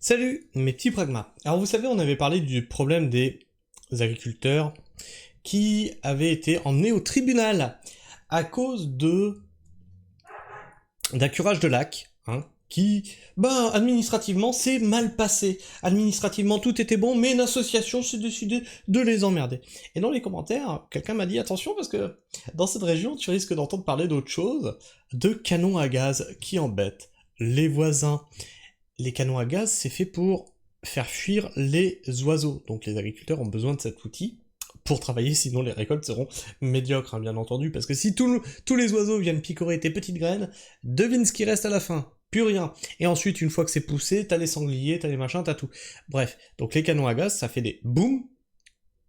Salut mes petits pragmas. Alors vous savez, on avait parlé du problème des agriculteurs qui avaient été emmenés au tribunal à cause d'un curage de lac, qui, administrativement, s'est mal passé. Administrativement, tout était bon, mais une association s'est décidée de les emmerder. Et dans les commentaires, quelqu'un m'a dit, attention, parce que dans cette région, tu risques d'entendre parler d'autre chose, de canons à gaz qui embêtent les voisins. Les canons à gaz, c'est fait pour faire fuir les oiseaux. Donc les agriculteurs ont besoin de cet outil pour travailler, sinon les récoltes seront médiocres, bien entendu. Parce que si tous les oiseaux viennent picorer tes petites graines, devine ce qui reste à la fin. Plus rien. Et ensuite, une fois que c'est poussé, t'as les sangliers, t'as les machins, t'as tout. Bref, donc les canons à gaz, ça fait des booms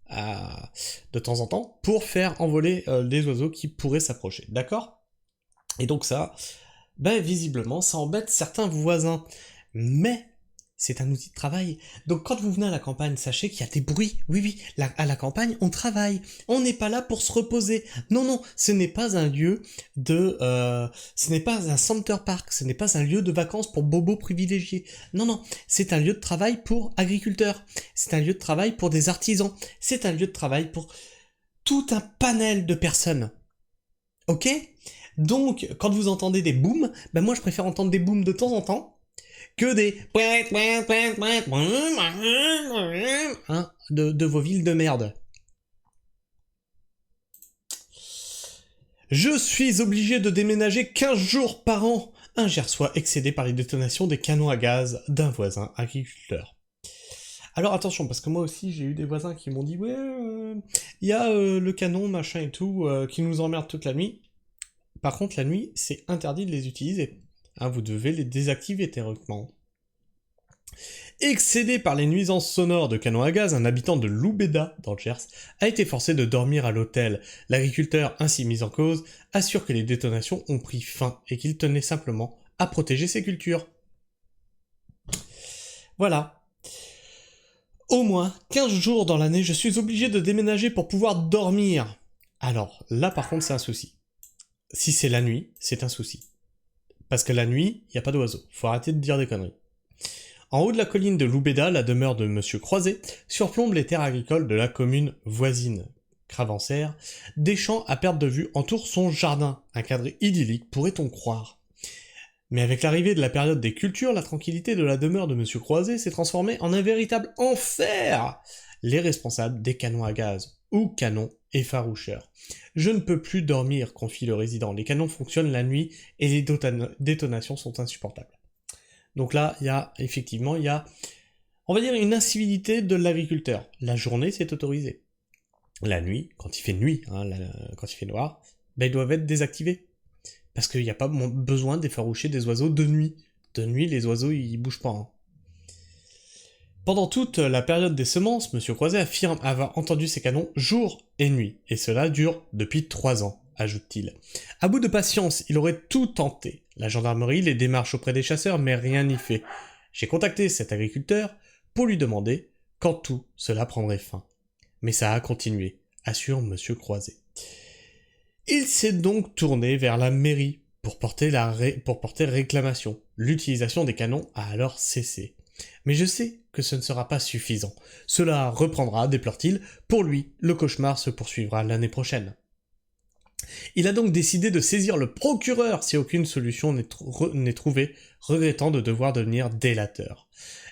de temps en temps pour faire envoler les oiseaux qui pourraient s'approcher. D'accord ? Et donc ça, visiblement, ça embête certains voisins. Mais c'est un outil de travail. Donc quand vous venez à la campagne, sachez qu'il y a des bruits. Oui, à la campagne, on travaille. On n'est pas là pour se reposer. Non, ce n'est pas un lieu ce n'est pas un center park, ce n'est pas un lieu de vacances pour bobos privilégiés. Non, c'est un lieu de travail pour agriculteurs. C'est un lieu de travail pour des artisans. C'est un lieu de travail pour tout un panel de personnes. Ok ? Donc, quand vous entendez des booms, moi je préfère entendre des booms de temps en temps que des de vos villes de merde. Je suis obligé de déménager 15 jours par an. Un Gersois excédé par les détonations des canons à gaz d'un voisin agriculteur. Alors attention, parce que moi aussi j'ai eu des voisins qui m'ont dit ouais, y a le canon machin et tout qui nous emmerde toute la nuit. Par contre la nuit c'est interdit de les utiliser. Vous devez les désactiver théoriquement. Excédé par les nuisances sonores de canons à gaz, un habitant de Loubeda, dans le Gers, a été forcé de dormir à l'hôtel. L'agriculteur, ainsi mis en cause, assure que les détonations ont pris fin et qu'il tenait simplement à protéger ses cultures. Voilà. Au moins 15 jours dans l'année, je suis obligé de déménager pour pouvoir dormir. Alors, là par contre, c'est un souci. Si c'est la nuit, c'est un souci. Parce que la nuit, il n'y a pas d'oiseaux. Faut arrêter de dire des conneries. En haut de la colline de Loubeda, la demeure de Monsieur Croiset surplombe les terres agricoles de la commune voisine, Cravancères. Des champs à perte de vue entourent son jardin, un cadre idyllique pourrait-on croire. Mais avec l'arrivée de la période des cultures, la tranquillité de la demeure de Monsieur Croiset s'est transformée en un véritable enfer. Les responsables des canons à gaz, ou canons effaroucheurs. Je ne peux plus dormir, confie le résident. Les canons fonctionnent la nuit et les détonations sont insupportables. Donc là, il y a, on va dire, une incivilité de l'agriculteur. La journée, c'est autorisé. La nuit, quand il fait nuit, quand il fait noir, ils doivent être désactivés. Parce qu'il n'y a pas besoin d'effaroucher des oiseaux de nuit. De nuit, les oiseaux, ils bougent pas. Pendant toute la période des semences, Monsieur Croiset affirme avoir entendu ces canons jour et nuit. Et cela dure depuis 3 ans, ajoute-t-il. À bout de patience, il aurait tout tenté. La gendarmerie, les démarches auprès des chasseurs, mais rien n'y fait. J'ai contacté cet agriculteur pour lui demander quand tout cela prendrait fin. Mais ça a continué, assure Monsieur Croiset. Il s'est donc tourné vers la mairie pour porter réclamation. L'utilisation des canons a alors cessé. Mais je sais que ce ne sera pas suffisant. Cela reprendra, déplore-t-il. Pour lui, le cauchemar se poursuivra l'année prochaine. Il a donc décidé de saisir le procureur si aucune solution n'est trouvée, regrettant de devoir devenir délateur.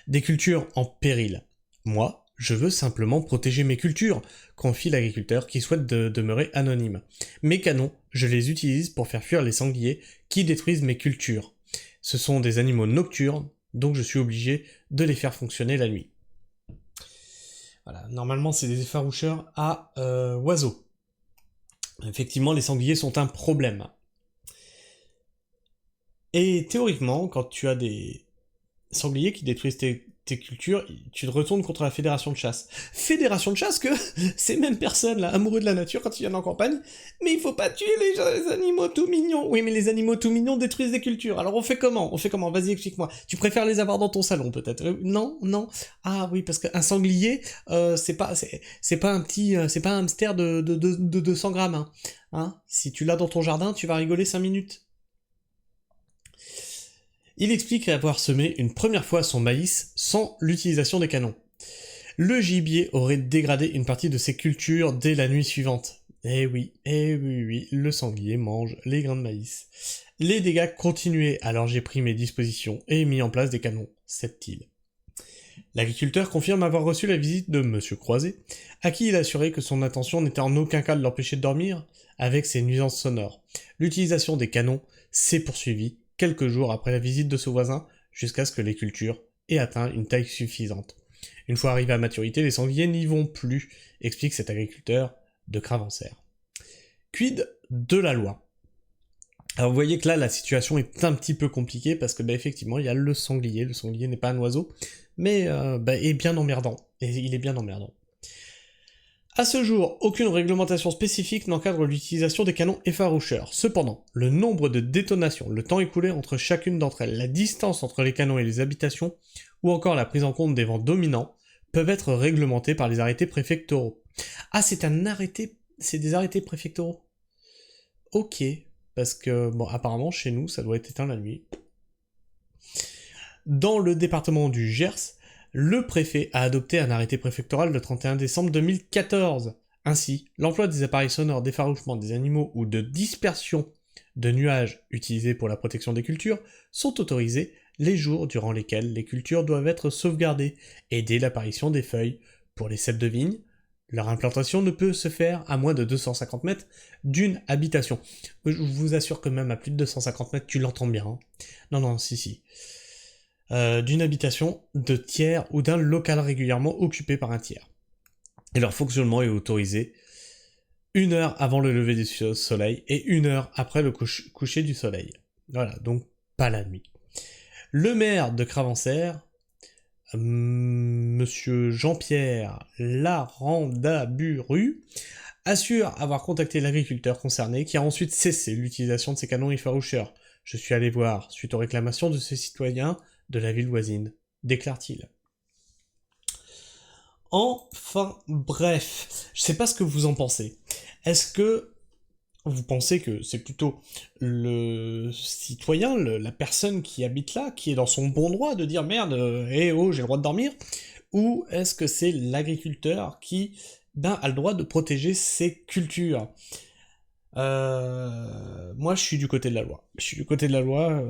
Des cultures en péril. Moi, je veux simplement protéger mes cultures, confie l'agriculteur qui souhaite demeurer anonyme. Mes canons, je les utilise pour faire fuir les sangliers qui détruisent mes cultures. Ce sont des animaux nocturnes, donc je suis obligé de les faire fonctionner la nuit. Voilà, normalement c'est des effaroucheurs à oiseaux. Effectivement, les sangliers sont un problème. Et théoriquement, quand tu as des sangliers qui détruisent tes cultures, tu te retournes contre la fédération de chasse. Fédération de chasse que ces mêmes personnes là, amoureux de la nature quand ils viennent en campagne, mais il faut pas tuer les animaux tout mignons. Oui, mais les animaux tout mignons détruisent des cultures. Alors on fait comment ? Vas-y, explique-moi. Tu préfères les avoir dans ton salon peut-être ? Non. Ah oui, parce qu'un sanglier, c'est pas un petit, c'est pas un hamster de 200 grammes. Si tu l'as dans ton jardin, tu vas rigoler 5 minutes. Il explique avoir semé une première fois son maïs sans l'utilisation des canons. Le gibier aurait dégradé une partie de ses cultures dès la nuit suivante. Eh oui, le sanglier mange les grains de maïs. Les dégâts continuaient, alors j'ai pris mes dispositions et mis en place des canons, sait-il. L'agriculteur confirme avoir reçu la visite de Monsieur Croiset, à qui il a assuré que son intention n'était en aucun cas de l'empêcher de dormir avec ses nuisances sonores. L'utilisation des canons s'est poursuivie quelques jours après la visite de ce voisin, jusqu'à ce que les cultures aient atteint une taille suffisante. Une fois arrivés à maturité, les sangliers n'y vont plus, explique cet agriculteur de Cravancères. Quid de la loi? Alors vous voyez que là, la situation est un petit peu compliquée, parce que effectivement, il y a le sanglier n'est pas un oiseau, mais est bien emmerdant, et il est bien emmerdant. À ce jour, aucune réglementation spécifique n'encadre l'utilisation des canons effaroucheurs. Cependant, le nombre de détonations, le temps écoulé entre chacune d'entre elles, la distance entre les canons et les habitations, ou encore la prise en compte des vents dominants, peuvent être réglementés par les arrêtés préfectoraux. Ah, c'est des arrêtés préfectoraux. Ok, parce que, apparemment, chez nous, ça doit être éteint la nuit. Dans le département du Gers, le préfet a adopté un arrêté préfectoral le 31 décembre 2014. Ainsi, l'emploi des appareils sonores d'effarouchement des animaux ou de dispersion de nuages utilisés pour la protection des cultures sont autorisés les jours durant lesquels les cultures doivent être sauvegardées et dès l'apparition des feuilles. Pour les cèpes de vigne, leur implantation ne peut se faire à moins de 250 mètres d'une habitation. Je vous assure que même à plus de 250 mètres, tu l'entends bien. Hein. Non, si. D'une habitation de tiers ou d'un local régulièrement occupé par un tiers. Et leur fonctionnement est autorisé 1 heure avant le lever du soleil et 1 heure après le coucher du soleil. Voilà, donc pas la nuit. Le maire de Cravancères, Monsieur Jean-Pierre Larandaburu, assure avoir contacté l'agriculteur concerné qui a ensuite cessé l'utilisation de ces canons effaroucheurs. Je suis allé voir, suite aux réclamations de ces citoyens de la ville voisine, déclare-t-il. Enfin, bref, je sais pas ce que vous en pensez. Est-ce que vous pensez que c'est plutôt le citoyen, la personne qui habite là, qui est dans son bon droit de dire merde, j'ai le droit de dormir, ou est-ce que c'est l'agriculteur qui a le droit de protéger ses cultures? Moi, je suis du côté de la loi.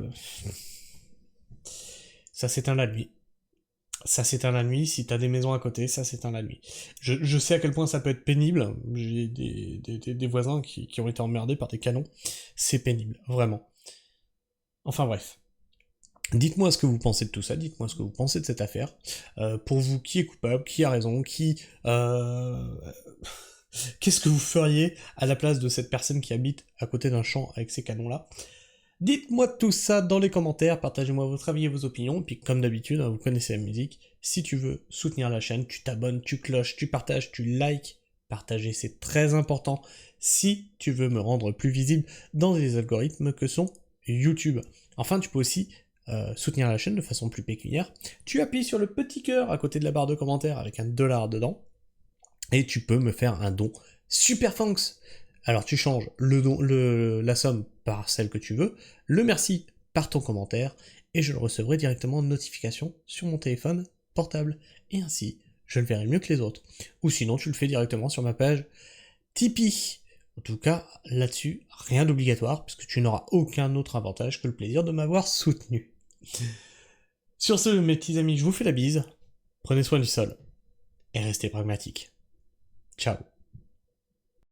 Ça s'éteint la nuit. Si t'as des maisons à côté, ça s'éteint la nuit. Je sais à quel point ça peut être pénible. J'ai des voisins qui ont été emmerdés par des canons. C'est pénible, vraiment. Enfin bref. Dites-moi ce que vous pensez de tout ça, dites-moi ce que vous pensez de cette affaire. Pour vous, qui est coupable, qui a raison, qu'est-ce que vous feriez à la place de cette personne qui habite à côté d'un champ avec ces canons-là? Dites-moi tout ça dans les commentaires, partagez-moi votre avis et vos opinions, puis comme d'habitude, vous connaissez la musique, si tu veux soutenir la chaîne, tu t'abonnes, tu cloches, tu partages, tu likes, partager c'est très important, si tu veux me rendre plus visible dans les algorithmes que sont YouTube. Enfin, tu peux aussi soutenir la chaîne de façon plus pécuniaire, tu appuies sur le petit cœur à côté de la barre de commentaires avec un $, dedans, et tu peux me faire un don super thanks. Alors tu changes la somme par celle que tu veux, le merci par ton commentaire, et je le recevrai directement en notification sur mon téléphone portable. Et ainsi, je le verrai mieux que les autres. Ou sinon, tu le fais directement sur ma page Tipeee. En tout cas, là-dessus, rien d'obligatoire, puisque tu n'auras aucun autre avantage que le plaisir de m'avoir soutenu. Sur ce, mes petits amis, je vous fais la bise, prenez soin du sol, et restez pragmatiques. Ciao.